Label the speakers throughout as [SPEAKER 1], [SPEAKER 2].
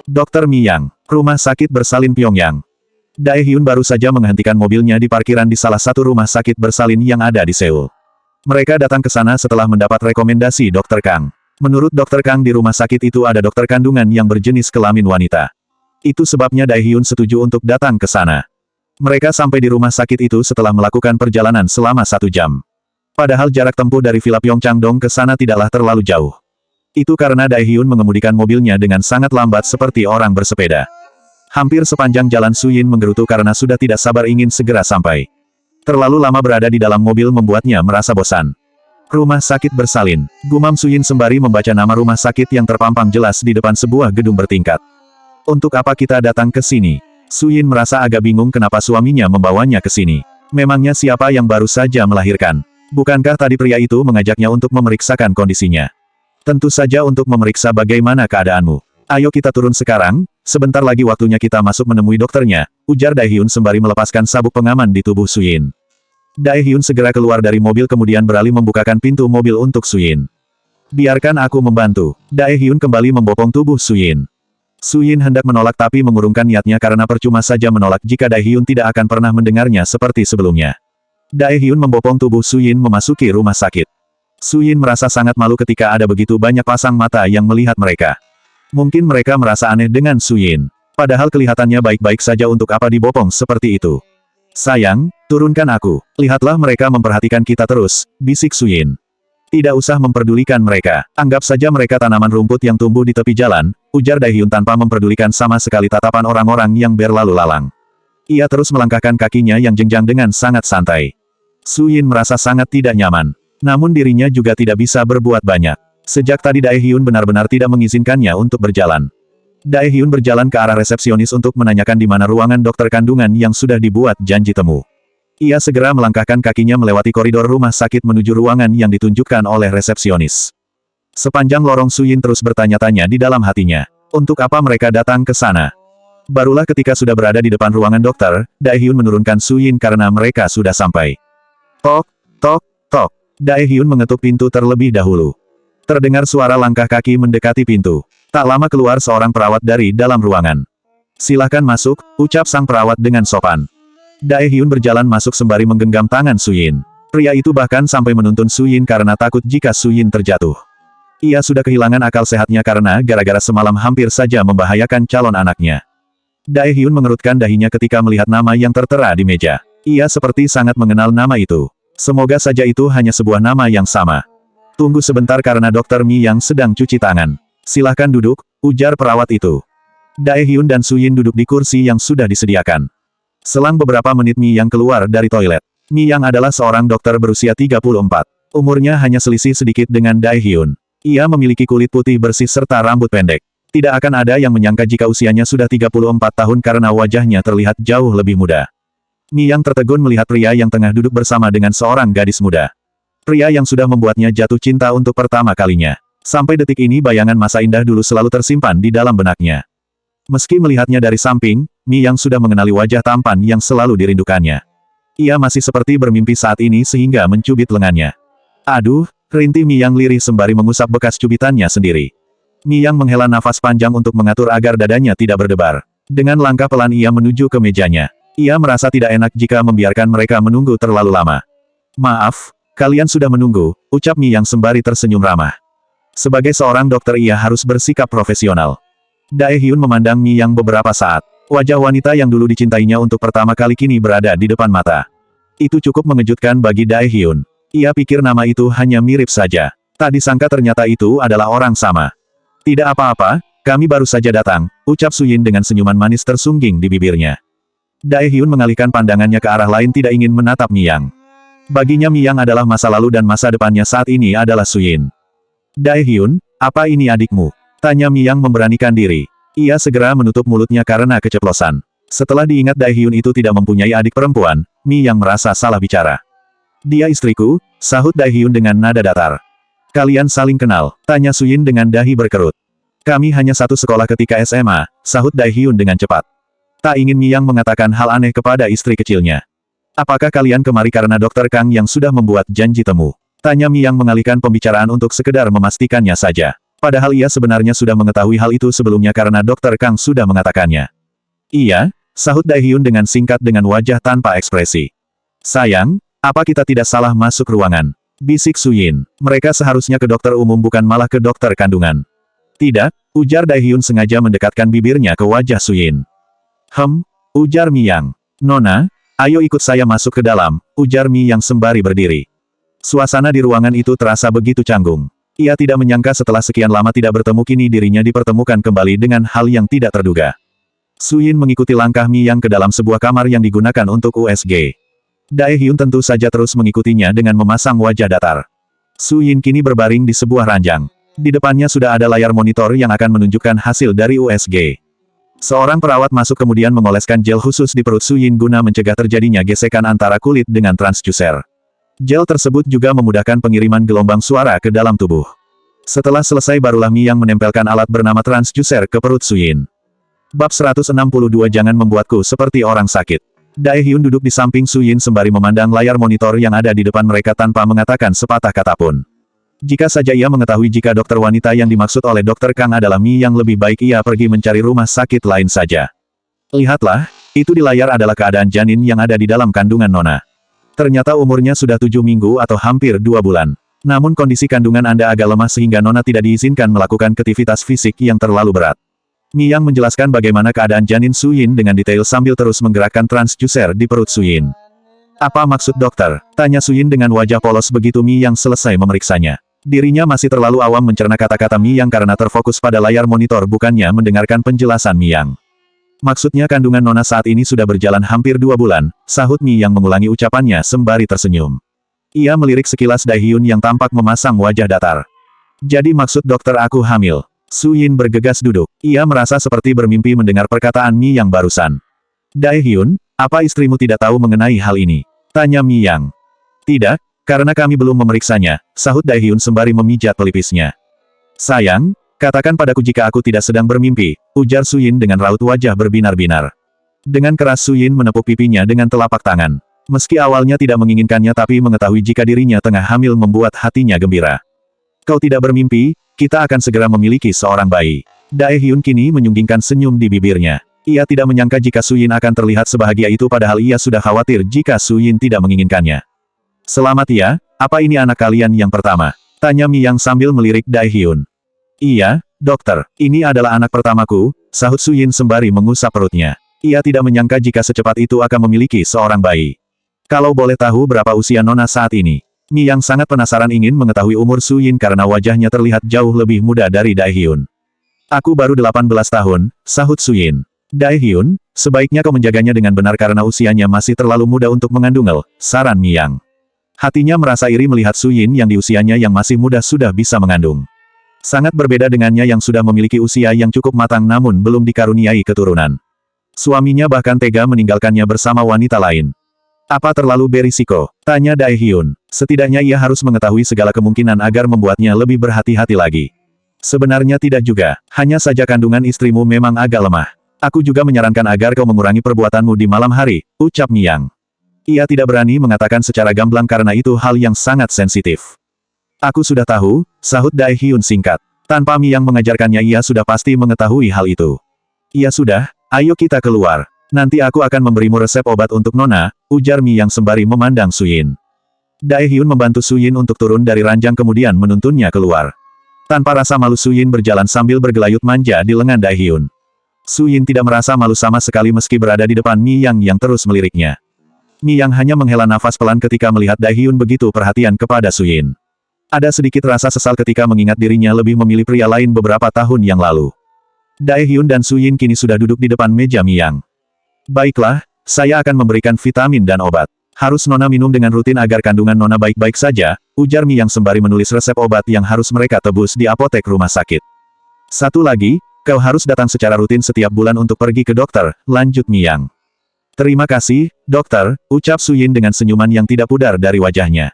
[SPEAKER 1] Dokter Miyang, Rumah Sakit Bersalin Pyongyang. Daehyun baru saja menghentikan mobilnya di parkiran di salah satu rumah sakit bersalin yang ada di Seoul. Mereka datang ke sana setelah mendapat rekomendasi Dr. Kang. Menurut Dr. Kang di rumah sakit itu ada dokter kandungan yang berjenis kelamin wanita. Itu sebabnya Daehyun setuju untuk datang ke sana. Mereka sampai di rumah sakit itu setelah melakukan perjalanan selama 1 jam. Padahal jarak tempuh dari Villa Pyeongchangdong ke sana tidaklah terlalu jauh. Itu karena Daehyun mengemudikan mobilnya dengan sangat lambat seperti orang bersepeda. Hampir sepanjang jalan Suyin menggerutu karena sudah tidak sabar ingin segera sampai. Terlalu lama berada di dalam mobil membuatnya merasa bosan. Rumah sakit bersalin, gumam Suyin sembari membaca nama rumah sakit yang terpampang jelas di depan sebuah gedung bertingkat. Untuk apa kita datang ke sini? Suyin merasa agak bingung kenapa suaminya membawanya ke sini. Memangnya siapa yang baru saja melahirkan? Bukankah tadi pria itu mengajaknya untuk memeriksakan kondisinya? Tentu saja untuk memeriksa bagaimana keadaanmu. Ayo kita turun sekarang, sebentar lagi waktunya kita masuk menemui dokternya, ujar Daehyun sembari melepaskan sabuk pengaman di tubuh Suyin. Daehyun segera keluar dari mobil kemudian beralih membukakan pintu mobil untuk Suyin. Biarkan aku membantu. Daehyun kembali membopong tubuh Suyin. Suyin hendak menolak tapi mengurungkan niatnya karena percuma saja menolak jika Daehyun tidak akan pernah mendengarnya seperti sebelumnya. Daehyun membopong tubuh Suyin memasuki rumah sakit. Suyin merasa sangat malu ketika ada begitu banyak pasang mata yang melihat mereka. Mungkin mereka merasa aneh dengan Suyin. Padahal kelihatannya baik-baik saja untuk apa dibopong seperti itu. Sayang, turunkan aku. Lihatlah mereka memperhatikan kita terus, bisik Suyin. Tidak usah memperdulikan mereka. Anggap saja mereka tanaman rumput yang tumbuh di tepi jalan, ujar Daehyun tanpa memperdulikan sama sekali tatapan orang-orang yang berlalu lalang. Ia terus melangkahkan kakinya yang jenjang dengan sangat santai. Suyin merasa sangat tidak nyaman. Namun dirinya juga tidak bisa berbuat banyak. Sejak tadi Daehyun benar-benar tidak mengizinkannya untuk berjalan. Daehyun berjalan ke arah resepsionis untuk menanyakan di mana ruangan dokter kandungan yang sudah dibuat janji temu. Ia segera melangkahkan kakinya melewati koridor rumah sakit menuju ruangan yang ditunjukkan oleh resepsionis. Sepanjang lorong Suyin terus bertanya-tanya di dalam hatinya. Untuk apa mereka datang ke sana? Barulah ketika sudah berada di depan ruangan dokter, Daehyun menurunkan Suyin karena mereka sudah sampai. Tok, tok, tok. Daehyun mengetuk pintu terlebih dahulu. Terdengar suara langkah kaki mendekati pintu. Tak lama keluar seorang perawat dari dalam ruangan. Silahkan masuk, ucap sang perawat dengan sopan. Daehyun berjalan masuk sembari menggenggam tangan Suyin. Pria itu bahkan sampai menuntun Suyin karena takut jika Suyin terjatuh. Ia sudah kehilangan akal sehatnya karena gara-gara semalam hampir saja membahayakan calon anaknya. Daehyun mengerutkan dahinya ketika melihat nama yang tertera di meja. Ia seperti sangat mengenal nama itu. Semoga saja itu hanya sebuah nama yang sama. Tunggu sebentar karena Dr. Miyang sedang cuci tangan. Silahkan duduk, ujar perawat itu. Daehyun dan Suyin duduk di kursi yang sudah disediakan. Selang beberapa menit Miyang keluar dari toilet. Miyang adalah seorang dokter berusia 34. Umurnya hanya selisih sedikit dengan Daehyun. Ia memiliki kulit putih bersih serta rambut pendek. Tidak akan ada yang menyangka jika usianya sudah 34 tahun karena wajahnya terlihat jauh lebih muda. Miyang tertegun melihat pria yang tengah duduk bersama dengan seorang gadis muda. Pria yang sudah membuatnya jatuh cinta untuk pertama kalinya. Sampai detik ini bayangan masa indah dulu selalu tersimpan di dalam benaknya. Meski melihatnya dari samping, Miyang sudah mengenali wajah tampan yang selalu dirindukannya. Ia masih seperti bermimpi saat ini sehingga mencubit lengannya. Aduh, rintik Miyang lirih sembari mengusap bekas cubitannya sendiri. Miyang menghela nafas panjang untuk mengatur agar dadanya tidak berdebar. Dengan langkah pelan ia menuju ke mejanya. Ia merasa tidak enak jika membiarkan mereka menunggu terlalu lama. Maaf, kalian sudah menunggu, ucap Miyang sembari tersenyum ramah. Sebagai seorang dokter ia harus bersikap profesional. Daehyun memandang Miyang beberapa saat. Wajah wanita yang dulu dicintainya untuk pertama kali kini berada di depan mata. Itu cukup mengejutkan bagi Daehyun. Ia pikir nama itu hanya mirip saja. Tak disangka ternyata itu adalah orang sama. Tidak apa-apa, kami baru saja datang, ucap Suyin dengan senyuman manis tersungging di bibirnya. Daehyun mengalihkan pandangannya ke arah lain tidak ingin menatap Miyang. Baginya Miyang adalah masa lalu dan masa depannya saat ini adalah Suyin. Daehyun, apa ini adikmu? Tanya Miyang memberanikan diri. Ia segera menutup mulutnya karena keceplosan. Setelah diingat Daehyun itu tidak mempunyai adik perempuan, Miyang merasa salah bicara. Dia istriku, sahut Daehyun dengan nada datar. Kalian saling kenal, tanya Suyin dengan dahi berkerut. Kami hanya satu sekolah ketika SMA, sahut Daehyun dengan cepat. Tak ingin Miyang mengatakan hal aneh kepada istri kecilnya. Apakah kalian kemari karena Dr. Kang yang sudah membuat janji temu? Tanya Miyang mengalihkan pembicaraan untuk sekedar memastikannya saja. Padahal ia sebenarnya sudah mengetahui hal itu sebelumnya karena Dr. Kang sudah mengatakannya. Iya, sahut Daehyun dengan singkat dengan wajah tanpa ekspresi. Sayang, apa kita tidak salah masuk ruangan? Bisik Suyin. Mereka seharusnya ke dokter umum bukan malah ke dokter kandungan. Tidak, ujar Daehyun sengaja mendekatkan bibirnya ke wajah Suyin. Ujar Miyang. Nona, ayo ikut saya masuk ke dalam, ujar Miyang sembari berdiri. Suasana di ruangan itu terasa begitu canggung. Ia tidak menyangka setelah sekian lama tidak bertemu kini dirinya dipertemukan kembali dengan hal yang tidak terduga. Suyin mengikuti langkah Miyang ke dalam sebuah kamar yang digunakan untuk USG. Daehyun tentu saja terus mengikutinya dengan memasang wajah datar. Suyin kini berbaring di sebuah ranjang. Di depannya sudah ada layar monitor yang akan menunjukkan hasil dari USG. Seorang perawat masuk kemudian mengoleskan gel khusus di perut Suyin guna mencegah terjadinya gesekan antara kulit dengan transducer. Gel tersebut juga memudahkan pengiriman gelombang suara ke dalam tubuh. Setelah selesai barulah Miyang menempelkan alat bernama transducer ke perut Suyin. Bab 162 Jangan membuatku seperti orang sakit. Daehyun duduk di samping Suyin sembari memandang layar monitor yang ada di depan mereka tanpa mengatakan sepatah kata pun. Jika saja ia mengetahui jika dokter wanita yang dimaksud oleh Dr. Kang adalah Mi yang lebih baik ia pergi mencari rumah sakit lain saja. Lihatlah, itu di layar adalah keadaan janin yang ada di dalam kandungan Nona. Ternyata umurnya sudah 7 minggu atau hampir 2 bulan. Namun kondisi kandungan Anda agak lemah sehingga Nona tidak diizinkan melakukan aktivitas fisik yang terlalu berat. Miyang menjelaskan bagaimana keadaan janin Suyin dengan detail sambil terus menggerakkan transducer di perut Suyin. Apa maksud dokter? Tanya Suyin dengan wajah polos begitu Miyang selesai memeriksanya. Dirinya masih terlalu awam mencerna kata-kata Miyang karena terfokus pada layar monitor bukannya mendengarkan penjelasan Miyang. Maksudnya kandungan Nona saat ini sudah berjalan hampir 2 bulan, sahut Miyang mengulangi ucapannya sembari tersenyum. Ia melirik sekilas Daehyun yang tampak memasang wajah datar. Jadi maksud dokter aku hamil. Suyin bergegas duduk. Ia merasa seperti bermimpi mendengar perkataan Miyang barusan. Daehyun, apa istrimu tidak tahu mengenai hal ini? Tanya Miyang. Tidak, karena kami belum memeriksanya, sahut Daehyun sembari memijat pelipisnya. Sayang, katakan padaku jika aku tidak sedang bermimpi, ujar Suyin dengan raut wajah berbinar-binar. Dengan keras Suyin menepuk pipinya dengan telapak tangan. Meski awalnya tidak menginginkannya tapi mengetahui jika dirinya tengah hamil membuat hatinya gembira. Kau tidak bermimpi, kita akan segera memiliki seorang bayi. Daehyun kini menyunggingkan senyum di bibirnya. Ia tidak menyangka jika Suyin akan terlihat sebahagia itu padahal ia sudah khawatir jika Suyin tidak menginginkannya. Selamat ya, apa ini anak kalian yang pertama? Tanya Miyang sambil melirik Daehyun. Iya, dokter, ini adalah anak pertamaku, sahut Suyin sembari mengusap perutnya. Ia tidak menyangka jika secepat itu akan memiliki seorang bayi. Kalau boleh tahu berapa usia Nona saat ini? Miyang sangat penasaran ingin mengetahui umur Suyin karena wajahnya terlihat jauh lebih muda dari Daehyun. Aku baru 18 tahun, sahut Suyin. Daehyun, sebaiknya kau menjaganya dengan benar karena usianya masih terlalu muda untuk mengandung, saran Miyang. Hatinya merasa iri melihat Suyin yang di usianya yang masih muda sudah bisa mengandung. Sangat berbeda dengannya yang sudah memiliki usia yang cukup matang namun belum dikaruniai keturunan. Suaminya bahkan tega meninggalkannya bersama wanita lain. Apa terlalu berisiko? Tanya Daehyun. Setidaknya ia harus mengetahui segala kemungkinan agar membuatnya lebih berhati-hati lagi. Sebenarnya tidak juga, hanya saja kandungan istrimu memang agak lemah. Aku juga menyarankan agar kau mengurangi perbuatanmu di malam hari, ucap Miyang. Ia tidak berani mengatakan secara gamblang karena itu hal yang sangat sensitif. Aku sudah tahu, sahut Daehyun singkat. Tanpa Miyang mengajarkannya ia sudah pasti mengetahui hal itu. Iya sudah, ayo kita keluar. Nanti aku akan memberimu resep obat untuk Nona, ujar Miyang sembari memandang Suyin. Daehyun membantu Suyin untuk turun dari ranjang kemudian menuntunnya keluar. Tanpa rasa malu Suyin berjalan sambil bergelayut manja di lengan Daehyun. Suyin tidak merasa malu sama sekali meski berada di depan Miyang yang terus meliriknya. Miyang hanya menghela nafas pelan ketika melihat Daehyun begitu perhatian kepada Suyin. Ada sedikit rasa sesal ketika mengingat dirinya lebih memilih pria lain beberapa tahun yang lalu. Daehyun dan Suyin kini sudah duduk di depan meja Miyang. Baiklah, saya akan memberikan vitamin dan obat. Harus Nona minum dengan rutin agar kandungan Nona baik-baik saja, ujar Miyang sembari menulis resep obat yang harus mereka tebus di apotek rumah sakit. Satu lagi, kau harus datang secara rutin setiap bulan untuk pergi ke dokter, lanjut Miyang. Terima kasih, dokter, ucap Suyin dengan senyuman yang tidak pudar dari wajahnya.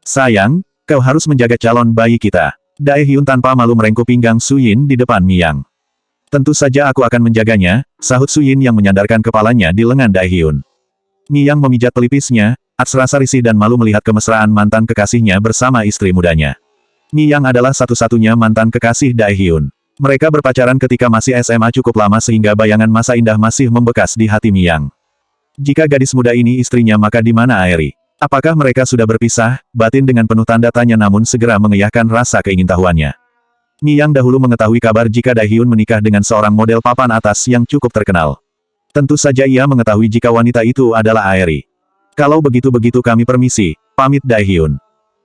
[SPEAKER 1] Sayang, kau harus menjaga calon bayi kita. Daehyun tanpa malu merengkuh pinggang Suyin di depan Miyang. Tentu saja aku akan menjaganya, sahut Suyin yang menyandarkan kepalanya di lengan Daehyun. Miyang memijat pelipisnya, ats rasa risih dan malu melihat kemesraan mantan kekasihnya bersama istri mudanya. Mi Yang adalah satu-satunya mantan kekasih Daehyun. Mereka berpacaran ketika masih SMA cukup lama sehingga bayangan masa indah masih membekas di hati Mi Yang. Jika gadis muda ini istrinya maka di mana Aeri? Apakah mereka sudah berpisah? Batin dengan penuh tanda tanya namun segera mengiyakan rasa keingintahuannya. Mi Yang dahulu mengetahui kabar jika Daehyun menikah dengan seorang model papan atas yang cukup terkenal. Tentu saja ia mengetahui jika wanita itu adalah Aeri. Kalau begitu kami permisi, pamit Daehyun.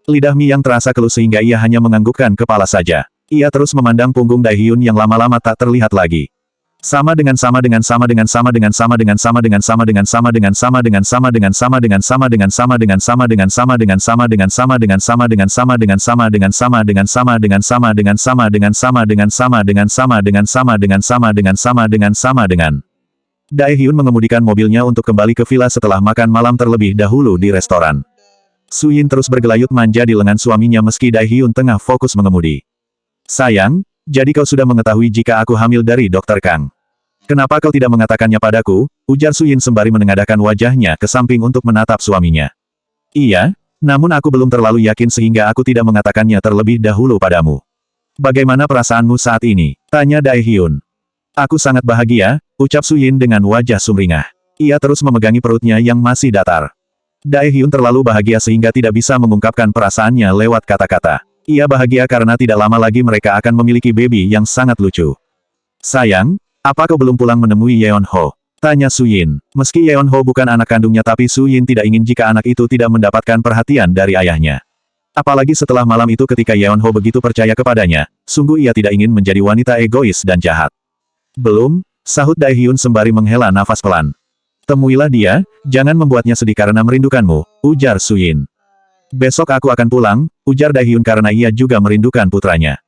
[SPEAKER 1] Lidah Mi Yang terasa keluh sehingga ia hanya menganggukkan kepala saja. Ia terus memandang punggung Daehyun yang lama-lama tak terlihat lagi. Sama dengan Daehyun mengemudikan mobilnya untuk kembali ke villa setelah makan malam terlebih dahulu di restoran. Suyin terus bergelayut manja di lengan suaminya meski Daehyun tengah fokus mengemudi. Sayang, jadi kau sudah mengetahui jika aku hamil dari Dr. Kang. Kenapa kau tidak mengatakannya padaku? Ujar Suyin sembari menengadahkan wajahnya ke samping untuk menatap suaminya. Iya, namun aku belum terlalu yakin sehingga aku tidak mengatakannya terlebih dahulu padamu. Bagaimana perasaanmu saat ini? Tanya Daehyun. Aku sangat bahagia, ucap Suyin dengan wajah sumringah. Ia terus memegangi perutnya yang masih datar. Daehyun terlalu bahagia sehingga tidak bisa mengungkapkan perasaannya lewat kata-kata. Ia bahagia karena tidak lama lagi mereka akan memiliki baby yang sangat lucu. Sayang, apa kau belum pulang menemui Yeon Ho? Tanya Suyin. Meski Yeon Ho bukan anak kandungnya tapi Suyin tidak ingin jika anak itu tidak mendapatkan perhatian dari ayahnya. Apalagi setelah malam itu ketika Yeon Ho begitu percaya kepadanya, sungguh ia tidak ingin menjadi wanita egois dan jahat. Belum, sahut Daehyun sembari menghela nafas pelan. Temuilah dia, jangan membuatnya sedih karena merindukanmu, ujar Suyin. Besok aku akan pulang, ujar Daehyun karena ia juga merindukan putranya.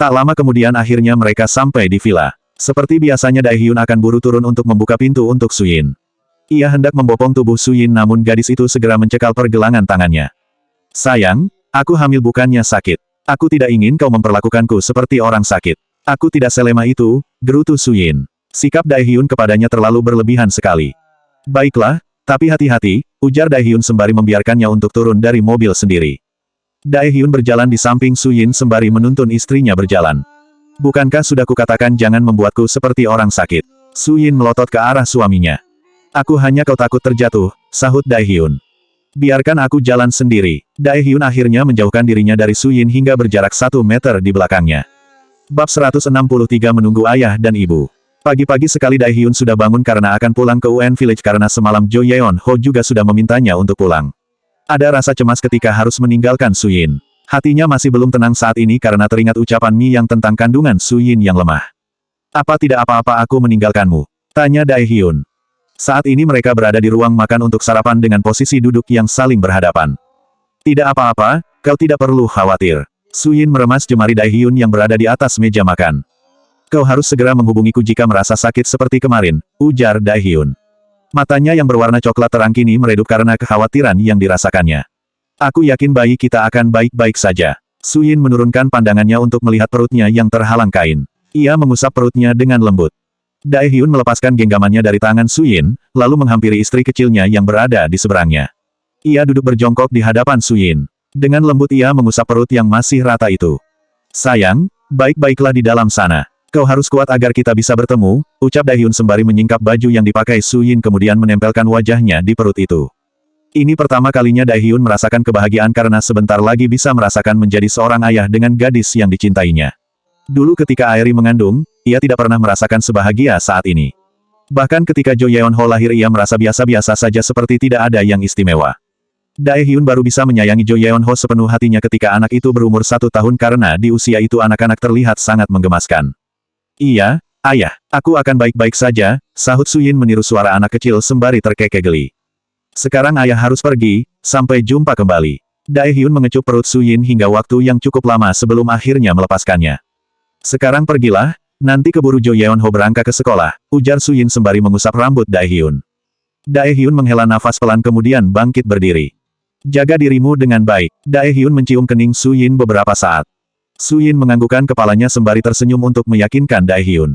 [SPEAKER 1] Tak lama kemudian akhirnya mereka sampai di villa. Seperti biasanya Daehyun akan buru turun untuk membuka pintu untuk Suyin. Ia hendak membopong tubuh Suyin namun gadis itu segera mencekal pergelangan tangannya. Sayang, aku hamil bukannya sakit. Aku tidak ingin kau memperlakukanku seperti orang sakit. Aku tidak selemah itu, gerutu Suyin. Sikap Daehyun kepadanya terlalu berlebihan sekali. Baiklah, tapi hati-hati, ujar Daehyun sembari membiarkannya untuk turun dari mobil sendiri. Daehyun berjalan di samping Suyin sembari menuntun istrinya berjalan. Bukankah sudah kukatakan jangan membuatku seperti orang sakit? Suyin melotot ke arah suaminya. Aku hanya kau takut terjatuh, sahut Daehyun. Biarkan aku jalan sendiri. Daehyun akhirnya menjauhkan dirinya dari Suyin hingga berjarak 1 meter di belakangnya. Bab 163 menunggu ayah dan ibu. Pagi-pagi sekali Daehyun sudah bangun karena akan pulang ke UN Village karena semalam Jo Yeon Ho juga sudah memintanya untuk pulang. Ada rasa cemas ketika harus meninggalkan Suyin. Hatinya masih belum tenang saat ini karena teringat ucapan Mi Yang tentang kandungan Suyin yang lemah. Apa tidak apa-apa aku meninggalkanmu? Tanya Daehyun. Saat ini mereka berada di ruang makan untuk sarapan dengan posisi duduk yang saling berhadapan. Tidak apa-apa, kau tidak perlu khawatir. Suyin meremas jemari Daehyun yang berada di atas meja makan. Kau harus segera menghubungiku jika merasa sakit seperti kemarin, ujar Daehyun. Matanya yang berwarna coklat terang kini meredup karena kekhawatiran yang dirasakannya. Aku yakin bayi kita akan baik-baik saja. Suyin menurunkan pandangannya untuk melihat perutnya yang terhalang kain. Ia mengusap perutnya dengan lembut. Daehyun melepaskan genggamannya dari tangan Suyin, lalu menghampiri istri kecilnya yang berada di seberangnya. Ia duduk berjongkok di hadapan Suyin. Dengan lembut ia mengusap perut yang masih rata itu. Sayang, baik-baiklah di dalam sana. Kau harus kuat agar kita bisa bertemu, ucap Daehyun sembari menyingkap baju yang dipakai Suyin kemudian menempelkan wajahnya di perut itu. Ini pertama kalinya Daehyun merasakan kebahagiaan karena sebentar lagi bisa merasakan menjadi seorang ayah dengan gadis yang dicintainya. Dulu ketika Aeri mengandung, ia tidak pernah merasakan sebahagia saat ini. Bahkan ketika Jo Yeon Ho lahir ia merasa biasa-biasa saja seperti tidak ada yang istimewa. Daehyun baru bisa menyayangi Jo Yeon Ho sepenuh hatinya ketika anak itu berumur 1 tahun karena di usia itu anak-anak terlihat sangat menggemaskan. Iya, ayah, aku akan baik-baik saja, sahut Suyin meniru suara anak kecil sembari terkekeh geli. Sekarang ayah harus pergi, sampai jumpa kembali. Daehyun mengecup perut Suyin hingga waktu yang cukup lama sebelum akhirnya melepaskannya. Sekarang pergilah, nanti keburu Jo Yeon Ho berangkat ke sekolah, ujar Suyin sembari mengusap rambut Daehyun. Daehyun menghela nafas pelan kemudian bangkit berdiri. Jaga dirimu dengan baik. Daehyun mencium kening Suyin beberapa saat. Suyin menganggukkan kepalanya sembari tersenyum untuk meyakinkan Daehyun.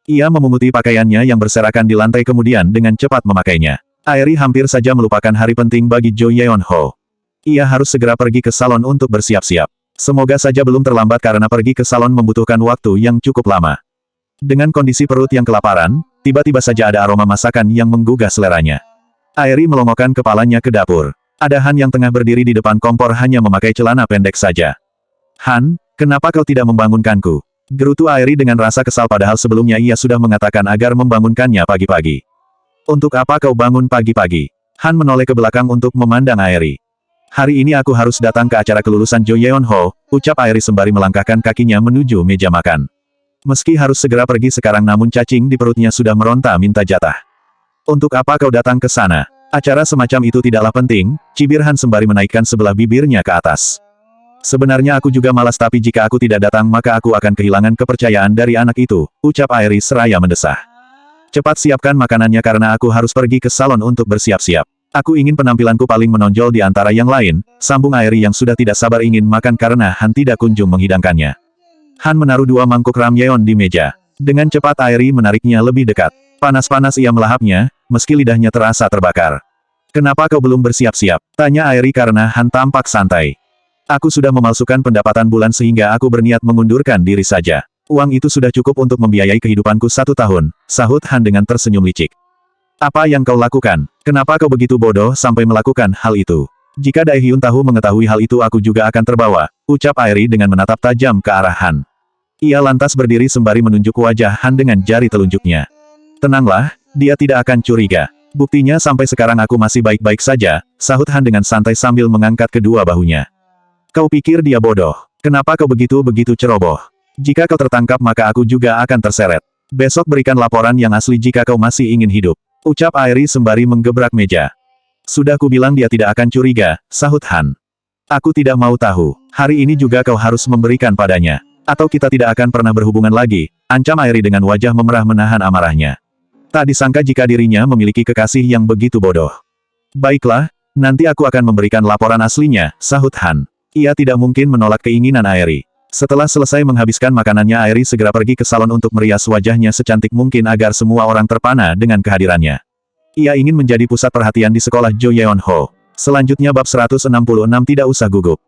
[SPEAKER 1] Ia memunguti pakaiannya yang berserakan di lantai kemudian dengan cepat memakainya. Airi hampir saja melupakan hari penting bagi Jo Yeon-ho. Ia harus segera pergi ke salon untuk bersiap-siap. Semoga saja belum terlambat karena pergi ke salon membutuhkan waktu yang cukup lama. Dengan kondisi perut yang kelaparan, tiba-tiba saja ada aroma masakan yang menggugah seleranya. Airi melongokkan kepalanya ke dapur. Ada Han yang tengah berdiri di depan kompor hanya memakai celana pendek saja. Han, kenapa kau tidak membangunkanku? Gerutu Airi dengan rasa kesal padahal sebelumnya ia sudah mengatakan agar membangunkannya pagi-pagi. Untuk apa kau bangun pagi-pagi? Han menoleh ke belakang untuk memandang Airi. Hari ini aku harus datang ke acara kelulusan Jo Yeon-ho, ucap Airi sembari melangkahkan kakinya menuju meja makan. Meski harus segera pergi sekarang namun cacing di perutnya sudah meronta minta jatah. Untuk apa kau datang ke sana? Acara semacam itu tidaklah penting, cibir Han sembari menaikkan sebelah bibirnya ke atas. Sebenarnya aku juga malas tapi jika aku tidak datang maka aku akan kehilangan kepercayaan dari anak itu, ucap Airi seraya mendesah. Cepat siapkan makanannya karena aku harus pergi ke salon untuk bersiap-siap. Aku ingin penampilanku paling menonjol di antara yang lain, sambung Airi yang sudah tidak sabar ingin makan karena Han tidak kunjung menghidangkannya. Han menaruh 2 mangkuk ramyeon di meja. Dengan cepat Airi menariknya lebih dekat. Panas-panas ia melahapnya, meski lidahnya terasa terbakar. Kenapa kau belum bersiap-siap? Tanya Airi karena Han tampak santai. Aku sudah memalsukan pendapatan bulan sehingga aku berniat mengundurkan diri saja. Uang itu sudah cukup untuk membiayai kehidupanku 1 tahun, sahut Han dengan tersenyum licik. Apa yang kau lakukan? Kenapa kau begitu bodoh sampai melakukan hal itu? Jika Daehyun tahu mengetahui hal itu aku juga akan terbawa, ucap Airi dengan menatap tajam ke arah Han. Ia lantas berdiri sembari menunjuk wajah Han dengan jari telunjuknya. Tenanglah, dia tidak akan curiga. Buktinya sampai sekarang aku masih baik-baik saja, sahut Han dengan santai sambil mengangkat kedua bahunya. Kau pikir dia bodoh? Kenapa kau begitu ceroboh? Jika kau tertangkap maka aku juga akan terseret. Besok berikan laporan yang asli jika kau masih ingin hidup. Ucap Airi sembari menggebrak meja. Sudah kubilang dia tidak akan curiga, sahut Han. Aku tidak mau tahu. Hari ini juga kau harus memberikan padanya. Atau kita tidak akan pernah berhubungan lagi, ancam Airi dengan wajah memerah menahan amarahnya. Tak disangka jika dirinya memiliki kekasih yang begitu bodoh. Baiklah, nanti aku akan memberikan laporan aslinya, sahut Han. Ia tidak mungkin menolak keinginan Airi. Setelah selesai menghabiskan makanannya Airi segera pergi ke salon untuk merias wajahnya secantik mungkin agar semua orang terpana dengan kehadirannya. Ia ingin menjadi pusat perhatian di sekolah Jo Yeon-ho. Selanjutnya bab 166 tidak usah gugup.